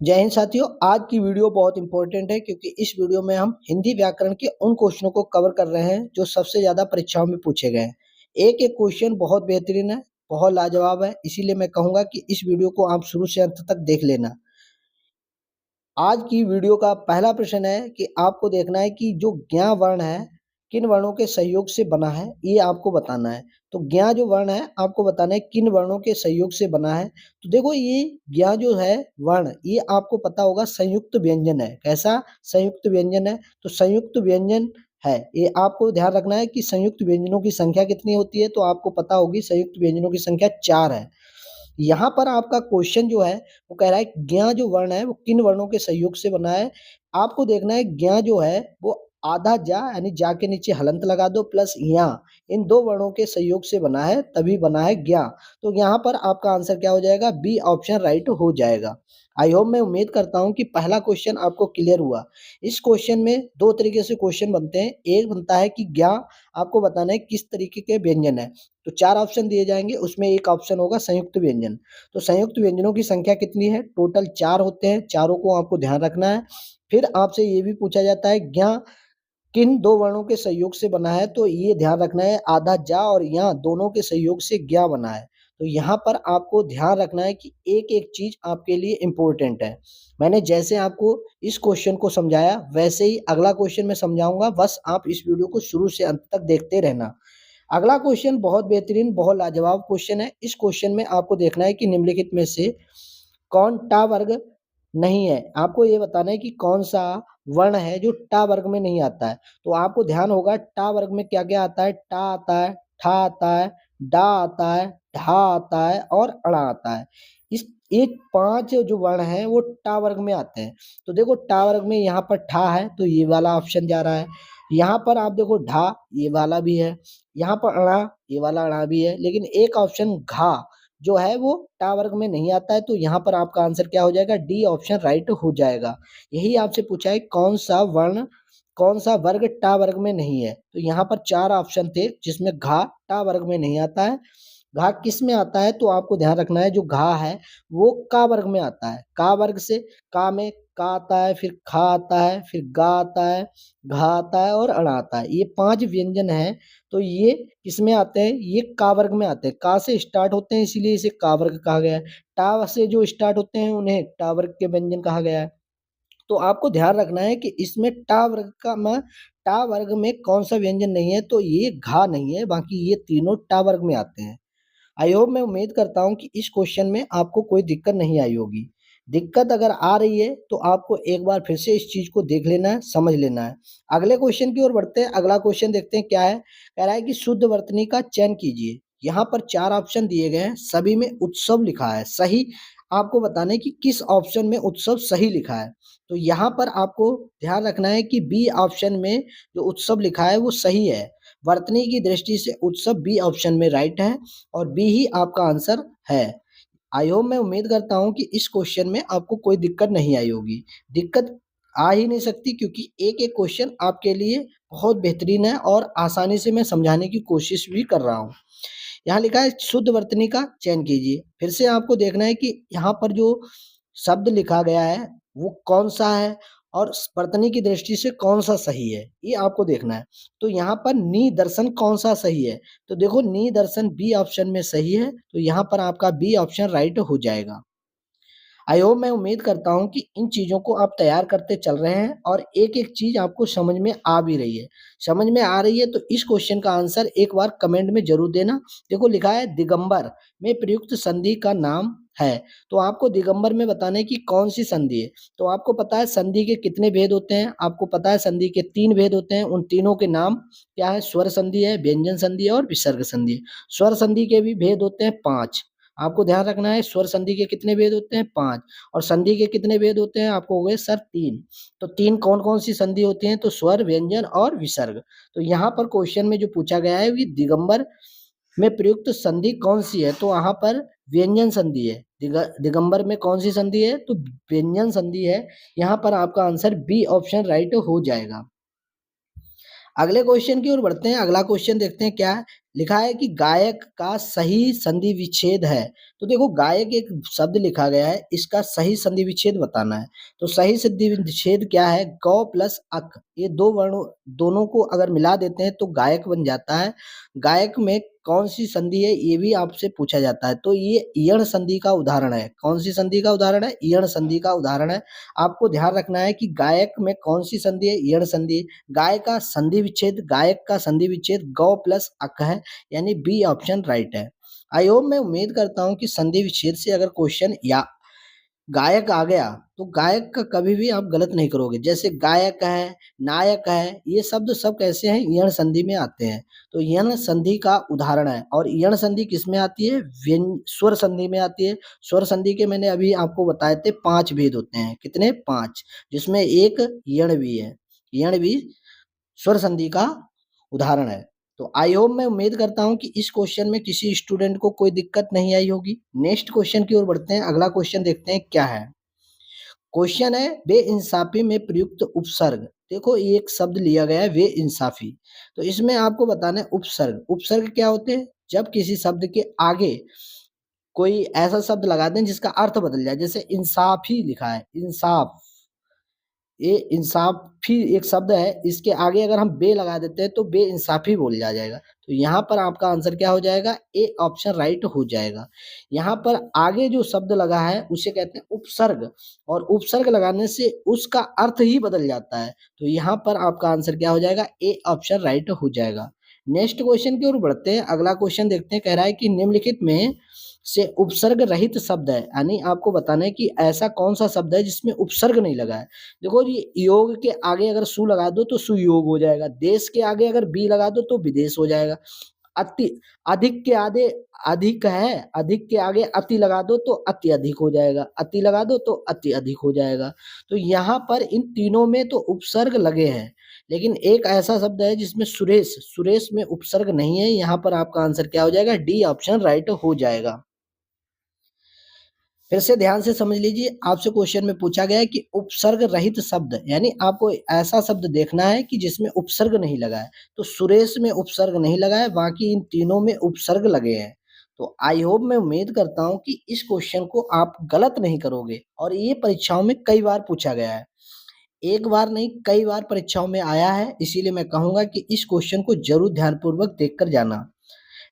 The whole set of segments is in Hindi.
जय हिंद साथियों। आज की वीडियो बहुत इंपॉर्टेंट है क्योंकि इस वीडियो में हम हिंदी व्याकरण के उन क्वेश्चनों को कवर कर रहे हैं जो सबसे ज्यादा परीक्षाओं में पूछे गए हैं। एक एक क्वेश्चन बहुत बेहतरीन है, बहुत लाजवाब है, इसीलिए मैं कहूंगा कि इस वीडियो को आप शुरू से अंत तक देख लेना। आज की वीडियो का पहला प्रश्न है कि आपको देखना है कि जो ज्ञ वर्ण है किन वर्णों के सहयोग से बना है, ये आपको बताना है। तो ज्ञ जो वर्ण है आपको बताना है किन वर्णों के सहयोग से बना है। तो देखो ये ज्ञ जो है वर्ण, ये आपको पता होगा संयुक्त व्यंजन है। कैसा संयुक्त व्यंजन है? तो संयुक्त व्यंजन है। ये आपको ध्यान रखना है कि संयुक्त व्यंजनों की संख्या कितनी होती है, तो आपको पता होगी संयुक्त व्यंजनों की संख्या 4 है। यहाँ पर आपका क्वेश्चन जो है वो कह रहा है ज्ञ जो वर्ण है वो किन वर्णों के सहयोग से बना है। आपको देखना है ज्ञ जो है वो आधा जा यानी जा के नीचे हलंत लगा दो प्लस या, इन दो वर्णों के सहयोग से बना है, तभी बना है ज्ञ। तो यहाँ पर आपका आंसर क्या हो जाएगा? बी ऑप्शन राइट हो जाएगा। आई होप, मैं उम्मीद करता हूँ कि पहला क्वेश्चन आपको क्लियर हुआ। इस क्वेश्चन में दो तरीके से क्वेश्चन बनते हैं। एक बनता है कि ज्ञ आपको बताना है किस तरीके के व्यंजन है। तो 4 ऑप्शन दिए जाएंगे, उसमें एक ऑप्शन होगा संयुक्त व्यंजन। तो संयुक्त व्यंजनों की संख्या कितनी है? टोटल 4 होते हैं, चारों को आपको ध्यान रखना है। फिर आपसे ये भी पूछा जाता है ज्ञ किन दो वर्णों के सहयोग से बना है, तो ये ध्यान रखना है आधा जा और या दोनों के सहयोग से ज्ञ बना है। तो यहाँ पर आपको ध्यान रखना है कि एक एक चीज आपके लिए इम्पोर्टेंट है। मैंने जैसे आपको इस क्वेश्चन को समझाया वैसे ही अगला क्वेश्चन मैं समझाऊंगा, बस आप इस वीडियो को शुरू से अंत तक देखते रहना। अगला क्वेश्चन बहुत बेहतरीन, बहुत लाजवाब क्वेश्चन है। इस क्वेश्चन में आपको देखना है कि निम्नलिखित में से कौन टा वर्ग नहीं है। आपको ये बताना है कि कौन सा वर्ण है जो टा वर्ग में नहीं आता है। तो आपको ध्यान होगा टा वर्ग में क्या क्या आता है। टा आता है, ठा आता है, डा आता है, ढा आता है और अड़ा आता है। इस एक 5 जो वर्ण हैं वो टा वर्ग में आते हैं। तो देखो टा वर्ग में यहाँ पर ठा है तो ये वाला ऑप्शन जा रहा है। यहाँ पर आप देखो ढा, ये वाला भी है। यहाँ पर अड़ा, ये वाला अड़ा भी है। लेकिन एक ऑप्शन घा जो है वो टा वर्ग में नहीं आता है। तो यहाँ पर आपका आंसर क्या हो जाएगा? डी ऑप्शन राइट हो जाएगा। यही आपसे पूछा है कौन सा वर्ण, कौन सा वर्ग टा वर्ग में नहीं है। तो यहाँ पर 4 ऑप्शन थे जिसमें घा टा वर्ग में नहीं आता है। घा किस में आता है? तो आपको ध्यान रखना है जो घा है वो का वर्ग में आता है। का वर्ग से का में का आता है, फिर खा आता है, फिर गा आता है, घा आता है और अड़ा आता है। ये 5 व्यंजन है। तो ये किसमें आते हैं? ये का वर्ग में आते हैं। का से स्टार्ट होते हैं इसीलिए इसे का वर्ग कहा गया है। टा से जो स्टार्ट होते हैं उन्हें टा वर्ग के व्यंजन कहा गया है। तो आपको ध्यान रखना है कि इसमें टा वर्ग में कौन सा व्यंजन नहीं है। तो ये घा नहीं है, बाकी ये तीनों टा वर्ग में आते हैं। आई होप, मैं उम्मीद करता हूँ कि इस क्वेश्चन में आपको कोई दिक्कत नहीं आई होगी। दिक्कत अगर आ रही है तो आपको एक बार फिर से इस चीज को देख लेना है, समझ लेना है। अगले क्वेश्चन की ओर बढ़ते हैं। अगला क्वेश्चन देखते हैं क्या है। कह रहा है कि शुद्ध वर्तनी का चयन कीजिए। यहाँ पर 4 ऑप्शन दिए गए हैं, सभी में उत्सव लिखा है। सही आपको बताना है कि किस ऑप्शन में उत्सव सही लिखा है। तो यहाँ पर आपको ध्यान रखना है कि बी ऑप्शन में जो उत्सव लिखा है वो सही है। वर्तनी की दृष्टि से उत्सव बी ऑप्शन में राइट है और बी ही आपका आंसर है। आई होप, मैं उम्मीद करता हूँ कि इस क्वेश्चन में आपको कोई दिक्कत नहीं आई होगी। दिक्कत आ ही नहीं सकती क्योंकि एक एक क्वेश्चन आपके लिए बहुत बेहतरीन है और आसानी से मैं समझाने की कोशिश भी कर रहा हूँ। यहाँ लिखा है शुद्ध वर्तनी का चयन कीजिए। फिर से आपको देखना है कि यहाँ पर जो शब्द लिखा गया है वो कौन सा है और वर्तनी की दृष्टि से कौन सा सही है, ये आपको देखना है। तो यहाँ पर नी दर्शन कौन सा सही है? तो देखो नी दर्शन बी ऑप्शन में सही है। तो यहाँ पर आपका बी ऑप्शन राइट हो जाएगा। आई होप, मैं उम्मीद करता हूँ कि इन चीज़ों को आप तैयार करते चल रहे हैं और एक एक चीज़ आपको समझ में आ भी रही है। समझ में आ रही है तो इस क्वेश्चन का आंसर एक बार कमेंट में जरूर देना। देखो लिखा है दिगंबर में प्रयुक्त संधि का नाम है। तो आपको दिगंबर में बताना है कि कौन सी संधि है। तो आपको पता है संधि के कितने भेद होते हैं। आपको पता है संधि के 3 भेद होते हैं। उन तीनों के नाम क्या है? स्वर संधि है, व्यंजन संधि है और विसर्ग संधि है। स्वर संधि के भी भेद होते हैं 5। आपको ध्यान रखना है स्वर संधि के कितने भेद होते हैं? 5। और संधि के कितने भेद होते हैं? आपको हो गए सर 3। तो 3 कौन कौन सी संधि होती हैं? तो स्वर, व्यंजन और विसर्ग। तो यहाँ पर क्वेश्चन में जो पूछा गया है कि दिगंबर में प्रयुक्त संधि कौन सी है? तो यहाँ पर व्यंजन संधि है। दिगंबर में कौन सी संधि है? तो व्यंजन संधि है। यहाँ पर आपका आंसर बी ऑप्शन राइट हो जाएगा। अगले क्वेश्चन की ओर बढ़ते हैं। अगला क्वेश्चन देखते हैं क्या है। लिखा है कि गायक का सही संधि विच्छेद है। तो देखो गायक एक शब्द लिखा गया है, इसका सही संधि विच्छेद बताना है। तो सही संधि विच्छेद क्या है? गौ प्लस अक, ये दो वर्णों दोनों को अगर मिला देते हैं तो गायक बन जाता है। गायक में कौन सी संधि है ये भी आपसे पूछा जाता है। तो ये ईयण संधि का उदाहरण है। कौन सी संधि का उदाहरण है? ईयण संधि का उदाहरण है। आपको ध्यान रखना है कि गायक में कौन सी संधि है? ईयण संधि। गाय का संधि विच्छेद, गायक का संधि विच्छेद गौ प्लस अक है, यानी बी ऑप्शन राइट है। आई होप, मैं उम्मीद करता हूँ कि संधि विच्छेद से अगर क्वेश्चन या गायक आ गया तो गायक का कभी भी आप गलत नहीं करोगे। जैसे गायक है, नायक है, ये शब्द सब कैसे हैं? यण संधि में आते हैं। तो यण संधि का उदाहरण है। और यण संधि किस में आती है? स्वर संधि में आती है। स्वर संधि के मैंने अभी आपको बताए थे 5 भेद होते हैं। कितने? 5, जिसमें एक यण भी है। यण भी स्वर संधि का उदाहरण है। तो आई होप, मैं उम्मीद करता हूं कि इस क्वेश्चन में किसी स्टूडेंट को कोई दिक्कत नहीं आई होगी। नेक्स्ट क्वेश्चन की ओर बढ़ते हैं। अगला क्वेश्चन देखते हैं क्या है। क्वेश्चन है बेइंसाफी में प्रयुक्त उपसर्ग। देखो ये एक शब्द लिया गया है बेइंसाफी। तो इसमें आपको बताना है उपसर्ग। उपसर्ग क्या होते हैं? जब किसी शब्द के आगे कोई ऐसा शब्द लगा दें जिसका अर्थ बदल जाए। जैसे इंसाफी लिखा है, इंसाफ, ये इंसाफी एक शब्द है, इसके आगे अगर हम बे लगा देते हैं तो बेइंसाफी बोल जाएगा। तो यहाँ पर आपका आंसर क्या हो जाएगा? ए ऑप्शन राइट हो जाएगा। यहाँ पर आगे जो शब्द लगा है उसे कहते हैं उपसर्ग, और उपसर्ग लगाने से उसका अर्थ ही बदल जाता है। तो यहाँ पर आपका आंसर क्या हो जाएगा? ए ऑप्शन राइट हो जाएगा। नेक्स्ट क्वेश्चन की ओर बढ़ते हैं। अगला क्वेश्चन देखते हैं। कह रहा है कि निम्नलिखित में से उपसर्ग रहित शब्द है, यानी आपको बताना है कि ऐसा कौन सा शब्द है जिसमें उपसर्ग नहीं लगा है। देखो ये योग के आगे अगर सु लगा दो तो सुयोग हो जाएगा। देश के आगे अगर बी लगा दो तो विदेश हो जाएगा। अति, अधिक के आगे अधिक है, अधिक के आगे अति लगा दो तो अति अधिक हो जाएगा। अति लगा दो तो अति अधिक हो जाएगा। तो यहाँ पर इन तीनों में तो उपसर्ग लगे हैं, लेकिन एक ऐसा शब्द है जिसमें सुरेश, सुरेश में उपसर्ग नहीं है। यहाँ पर आपका आंसर क्या हो जाएगा? डी ऑप्शन राइट हो जाएगा। फिर से ध्यान से समझ लीजिए। आपसे क्वेश्चन में पूछा गया है कि उपसर्ग रहित शब्द, यानी आपको ऐसा शब्द देखना है कि जिसमें उपसर्ग नहीं लगा है। तो सुरेश में उपसर्ग नहीं लगा है, बाकी इन तीनों में उपसर्ग लगे हैं। तो आई होप, मैं उम्मीद करता हूं कि इस क्वेश्चन को आप गलत नहीं करोगे। और ये परीक्षाओं में कई बार पूछा गया है, एक बार नहीं कई बार परीक्षाओं में आया है। इसीलिए मैं कहूंगा कि इस क्वेश्चन को जरूर ध्यानपूर्वक देखकर जाना।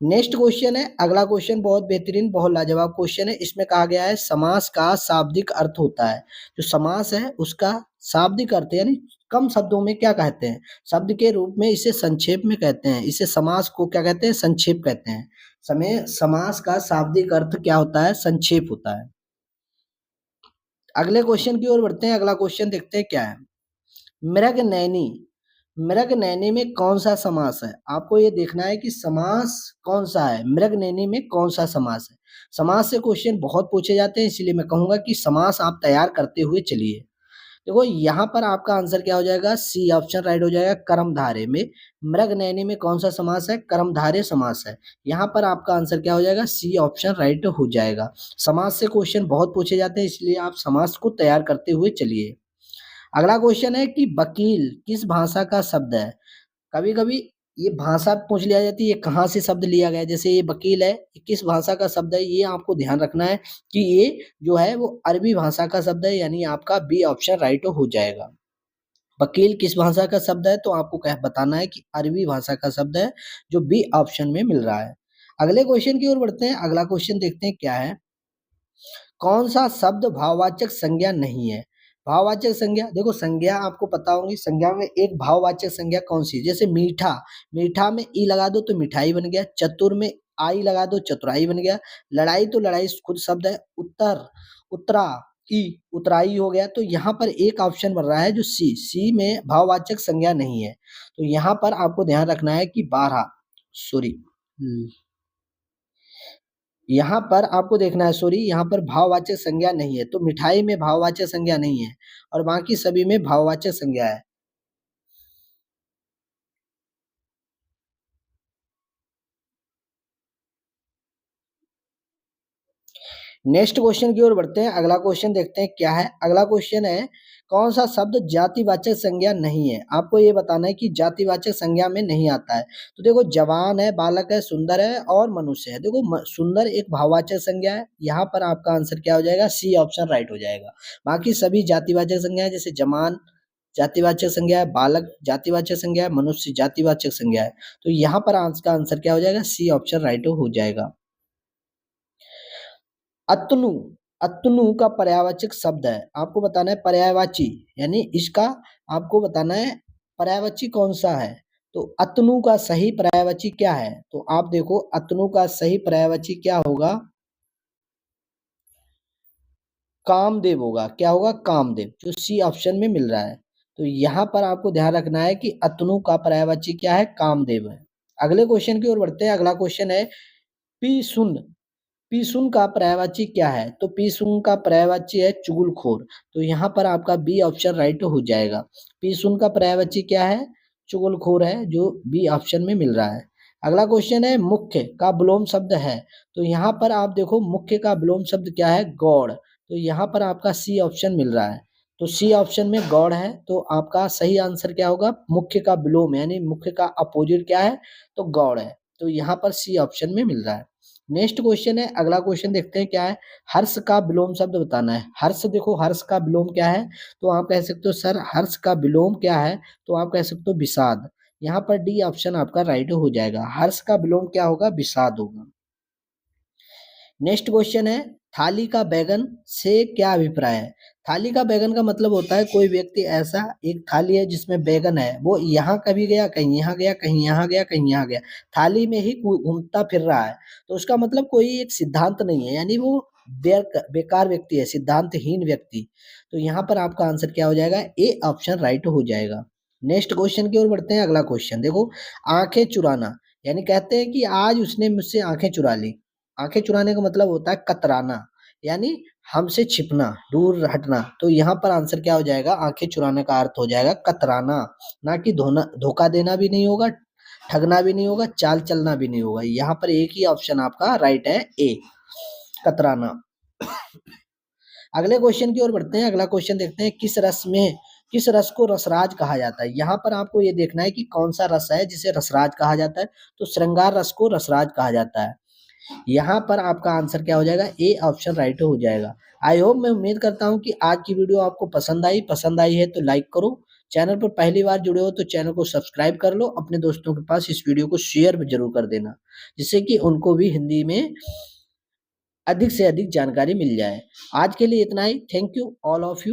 नेक्स्ट क्वेश्चन है। अगला क्वेश्चन बहुत बेहतरीन, बहुत लाजवाब क्वेश्चन है। इसमें कहा गया है समास का शाब्दिक अर्थ होता है। जो समास है उसका शाब्दिक अर्थ, यानी कम शब्दों में क्या कहते हैं? शब्द के रूप में इसे संक्षेप में कहते हैं। इसे समास को क्या कहते हैं? संक्षेप कहते हैं। समय समास का शाब्दिक अर्थ क्या होता है? संक्षेप होता है। अगले क्वेश्चन की ओर बढ़ते हैं। अगला क्वेश्चन देखते हैं क्या है। मृग नैनी, मृग नैनी में कौन सा समास है? आपको ये देखना है कि समास कौन सा है। मृग नैनी में कौन सा समास है? समास से क्वेश्चन बहुत पूछे जाते हैं, इसलिए मैं कहूंगा कि समास आप तैयार करते हुए चलिए। देखो यहाँ पर आपका आंसर क्या हो जाएगा? सी ऑप्शन राइट हो जाएगा। कर्मधारय में मृग नैनी में कौन सा समास है? कर्मधारय समास है। यहाँ पर आपका आंसर क्या हो जाएगा? सी ऑप्शन राइट हो जाएगा। समास से क्वेश्चन बहुत पूछे जाते हैं, इसलिए आप समास को तैयार करते हुए चलिए। अगला क्वेश्चन है कि वकील किस भाषा का शब्द है? कभी कभी ये भाषा पूछ लिया जाती है, ये कहाँ से शब्द लिया गया है। जैसे ये वकील है, ये किस भाषा का शब्द है? ये आपको ध्यान रखना है कि ये जो है वो अरबी भाषा का शब्द है, यानी आपका बी ऑप्शन राइट हो जाएगा। वकील किस भाषा का शब्द है? तो आपको कह बताना है कि अरबी भाषा का शब्द है, जो बी ऑप्शन में मिल रहा है। अगले क्वेश्चन की ओर बढ़ते हैं। अगला क्वेश्चन देखते हैं क्या है। कौन सा शब्द भाववाचक संज्ञा नहीं है? भाववाचक संज्ञा, देखो संज्ञा आपको पता होगी। संज्ञा में एक भाववाचक संज्ञा कौन सी है? जैसे मीठा, मीठा में ई लगा दो तो मिठाई बन गया। चतुर में आई लगा दो चतुराई बन गया। लड़ाई तो लड़ाई खुद शब्द है। उत्तर, उत्तरा, ई उतराई हो गया। तो यहाँ पर एक ऑप्शन बन रहा है जो सी, सी में भाववाचक संज्ञा नहीं है। तो यहाँ पर आपको ध्यान रखना है कि 12, सॉरी, यहाँ पर आपको देखना है, सॉरी, यहाँ पर भाववाचक संज्ञा नहीं है। तो मिठाई में भाववाचक संज्ञा नहीं है और बाकी सभी में भाववाचक संज्ञा है। नेक्स्ट क्वेश्चन की ओर बढ़ते हैं। अगला क्वेश्चन देखते हैं क्या है। अगला क्वेश्चन है, कौन सा शब्द जातिवाचक संज्ञा नहीं है? आपको ये बताना है कि जातिवाचक संज्ञा में नहीं आता है। तो देखो, जवान है, बालक है, सुंदर है और मनुष्य है। देखो, सुंदर एक भाववाचक संज्ञा है। यहाँ पर आपका आंसर क्या हो जाएगा? सी ऑप्शन राइट हो जाएगा। बाकी सभी जातिवाचक संज्ञा है, जैसे जवान जातिवाचक संज्ञा है, बालक जातिवाचक संज्ञा है, मनुष्य जातिवाचक संज्ञा है। तो यहाँ पर का आंसर क्या हो जाएगा? सी ऑप्शन राइट हो जाएगा। अतनु, अतनु का पर्यायवाचक शब्द है। आपको बताना है पर्यायवाची, यानी इसका आपको बताना है पर्यायवाची कौन सा है। तो अतनु का सही पर्यायवाची क्या है? तो आप देखो, अतनु का सही पर्यायवाची क्या होगा? कामदेव होगा। क्या होगा? कामदेव, जो सी ऑप्शन में मिल रहा है। तो यहाँ पर आपको ध्यान रखना है कि अतनु का पर्यायवाची क्या है? कामदेव है। अगले क्वेश्चन की ओर बढ़ते हैं। अगला क्वेश्चन है, पीसुन, पीसुन का पर्यायवाची क्या है? तो पीसुन का पर्यायवाची है चुगलखोर। तो यहाँ पर आपका बी ऑप्शन राइट हो जाएगा। पीसुन का पर्यायवाची क्या है? चुगलखोर है, जो बी ऑप्शन में मिल रहा है। अगला क्वेश्चन है, मुख्य का विलोम शब्द है। तो यहाँ पर आप देखो, मुख्य का विलोम शब्द क्या है? गौड़। तो यहाँ पर आपका सी ऑप्शन मिल रहा है। तो सी ऑप्शन में गौड़ है। तो आपका सही आंसर क्या होगा? मुख्य का विलोम, यानी मुख्य का अपोजिट क्या है? तो गौड़ है। तो यहाँ पर सी ऑप्शन में मिल रहा है। नेक्स्ट क्वेश्चन है। अगला क्वेश्चन देखते हैं क्या है। हर्ष का विलोम शब्द बताना है। हर्ष, देखो हर्ष का विलोम क्या है? तो आप कह सकते हो सर हर्ष का विलोम क्या है? तो आप कह सकते हो विषाद। यहाँ पर डी ऑप्शन आपका राइट हो जाएगा। हर्ष का विलोम क्या होगा? विषाद होगा। नेक्स्ट क्वेश्चन है, थाली का बैगन से क्या अभिप्राय है? थाली का बैगन का मतलब होता है कोई व्यक्ति ऐसा, एक थाली है जिसमें बैगन है, वो यहाँ कभी गया, कहीं यहाँ गया, कहीं यहाँ गया, कहीं यहाँ गया, थाली में ही घूमता फिर रहा है। तो उसका मतलब कोई एक सिद्धांत नहीं है, यानी वो बेकार व्यक्ति है, सिद्धांतहीन व्यक्ति। तो यहाँ पर आपका आंसर क्या हो जाएगा? ए ऑप्शन राइट हो जाएगा। नेक्स्ट क्वेश्चन की ओर बढ़ते हैं। अगला क्वेश्चन देखो, आंखें चुराना, यानी कहते हैं कि आज उसने मुझसे आंखें चुरा ली। आंखें चुराने का मतलब होता है कतराना, यानी हमसे छिपना, दूर हटना। तो यहाँ पर आंसर क्या हो जाएगा? आंखें चुराने का अर्थ हो जाएगा कतराना, ना कि धोखा देना भी नहीं होगा, ठगना भी नहीं होगा, चाल चलना भी नहीं होगा। यहाँ पर एक ही ऑप्शन आपका राइट है, ए, कतराना। अगले क्वेश्चन की ओर बढ़ते हैं। अगला क्वेश्चन देखते हैं, किस रस को रसराज कहा जाता है? यहाँ पर आपको ये देखना है कि कौन सा रस है जिसे रसराज कहा जाता है। तो श्रृंगार रस को रसराज कहा जाता है। यहाँ पर आपका आंसर क्या हो जाएगा? ए ऑप्शन राइट हो जाएगा। आई होप, मैं उम्मीद करता हूँ कि आज की वीडियो आपको पसंद आई है तो लाइक करो। चैनल पर पहली बार जुड़े हो तो चैनल को सब्सक्राइब कर लो। अपने दोस्तों के पास इस वीडियो को शेयर जरूर कर देना, जिससे कि उनको भी हिंदी में अधिक से अधिक जानकारी मिल जाए। आज के लिए इतना ही। Thank you all of you.